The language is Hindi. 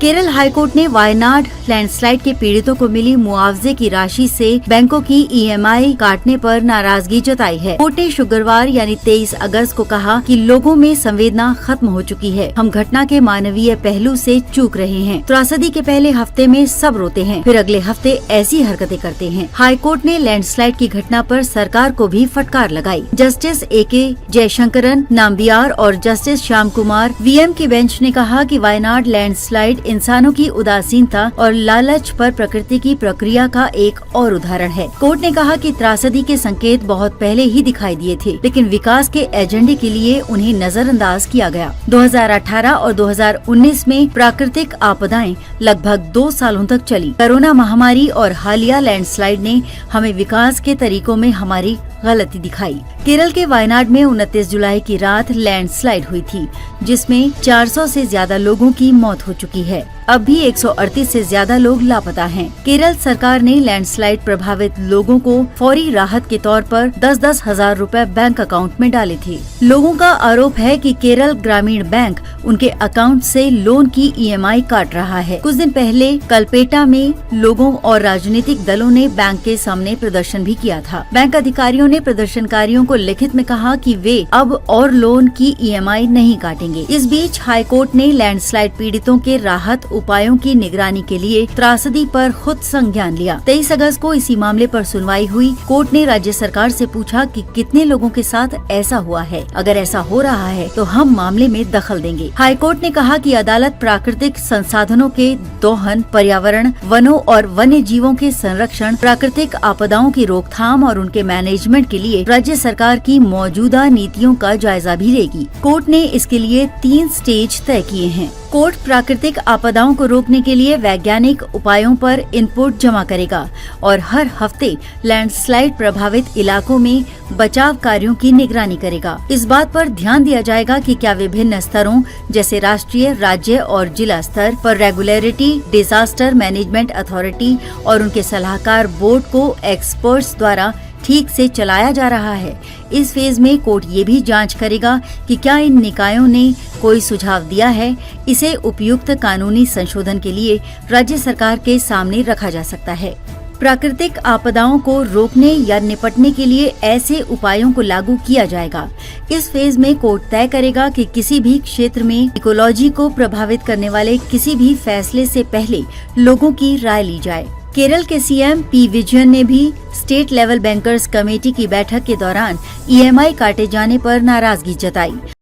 केरल हाईकोर्ट ने वायनाड लैंडस्लाइड के पीड़ितों को मिली मुआवजे की राशि से बैंकों की ईएमआई काटने पर नाराजगी जताई है। कोर्ट ने शुक्रवार यानी 23 अगस्त को कहा कि लोगों में संवेदना खत्म हो चुकी है। हम घटना के मानवीय पहलू से चूक रहे हैं। त्रासदी के पहले हफ्ते में सब रोते हैं, फिर अगले हफ्ते ऐसी हरकतें करते हैं। हाईकोर्ट ने लैंडस्लाइड की घटना पर सरकार को भी फटकार लगाई। जस्टिस AK जयशंकरन नाम्बियार और जस्टिस श्याम कुमार VM की बेंच ने कहा कि वायनाड लैंडस्लाइड इंसानों की उदासीनता और लालच पर प्रकृति की प्रक्रिया का एक और उदाहरण है। कोर्ट ने कहा कि त्रासदी के संकेत बहुत पहले ही दिखाई दिए थे, लेकिन विकास के एजेंडे के लिए उन्हें नजरअंदाज किया गया। 2018 और 2019 में प्राकृतिक आपदाएं लगभग 2 सालों तक चली। कोरोना महामारी और हालिया लैंडस्लाइड ने हमें विकास के तरीकों में हमारी गलती दिखाई। केरल के वायनाड में 29 जुलाई की रात लैंडस्लाइड हुई थी, जिसमें 400 से ज्यादा लोगों की मौत हो चुकी है। अब भी 138 से ज्यादा लोग लापता हैं। केरल सरकार ने लैंडस्लाइड प्रभावित लोगों को फौरी राहत के तौर पर 10-10 हजार रुपए बैंक अकाउंट में डाले थे। लोगों का आरोप है कि केरल ग्रामीण बैंक उनके अकाउंट से लोन की EMI काट रहा है। कुछ दिन पहले कलपेटा में लोगों और राजनीतिक दलों ने बैंक के सामने प्रदर्शन भी किया था। बैंक अधिकारियों ने प्रदर्शनकारियों को लिखित में कहा कि वे अब और लोन की EMI नहीं काटेंगे। इस बीच हाईकोर्ट ने लैंडस्लाइड पीड़ितों के राहत उपायों की निगरानी के लिए त्रासदी पर खुद संज्ञान लिया। 23 अगस्त को इसी मामले पर सुनवाई हुई। कोर्ट ने राज्य सरकार से पूछा कि कितने लोगों के साथ ऐसा हुआ है। अगर ऐसा हो रहा है तो हम मामले में दखल देंगे। हाईकोर्ट ने कहा कि अदालत प्राकृतिक संसाधनों के दोहन, पर्यावरण, वनों और वन्य जीवों के संरक्षण, प्राकृतिक आपदाओं की रोकथाम और उनके मैनेजमेंट के लिए राज्य सरकार की मौजूदा नीतियों का जायजा भी लेगी। कोर्ट ने इसके लिए 3 स्टेज तय किए हैं। कोर्ट प्राकृतिक आपदाओं को रोकने के लिए वैज्ञानिक उपायों पर इनपुट जमा करेगा और हर हफ्ते लैंडस्लाइड प्रभावित इलाकों में बचाव कार्यों की निगरानी करेगा। इस बात पर ध्यान दिया जाएगा कि क्या विभिन्न स्तरों जैसे राष्ट्रीय, राज्य और जिला स्तर पर रेगुलेटरी डिजास्टर मैनेजमेंट अथॉरिटी और उनके सलाहकार बोर्ड को एक्सपर्ट्स द्वारा ठीक से चलाया जा रहा है। इस फेज में कोर्ट ये भी जांच करेगा कि क्या इन निकायों ने कोई सुझाव दिया है। इसे उपयुक्त कानूनी संशोधन के लिए राज्य सरकार के सामने रखा जा सकता है। प्राकृतिक आपदाओं को रोकने या निपटने के लिए ऐसे उपायों को लागू किया जाएगा। इस फेज में कोर्ट तय करेगा कि किसी भी क्षेत्र में इकोलॉजी को प्रभावित करने वाले किसी भी फैसले से पहले लोगों की राय ली जाए। केरल के CM P विजयन ने भी स्टेट लेवल बैंकर्स कमेटी की बैठक के दौरान EMI काटे जाने पर नाराजगी जताई।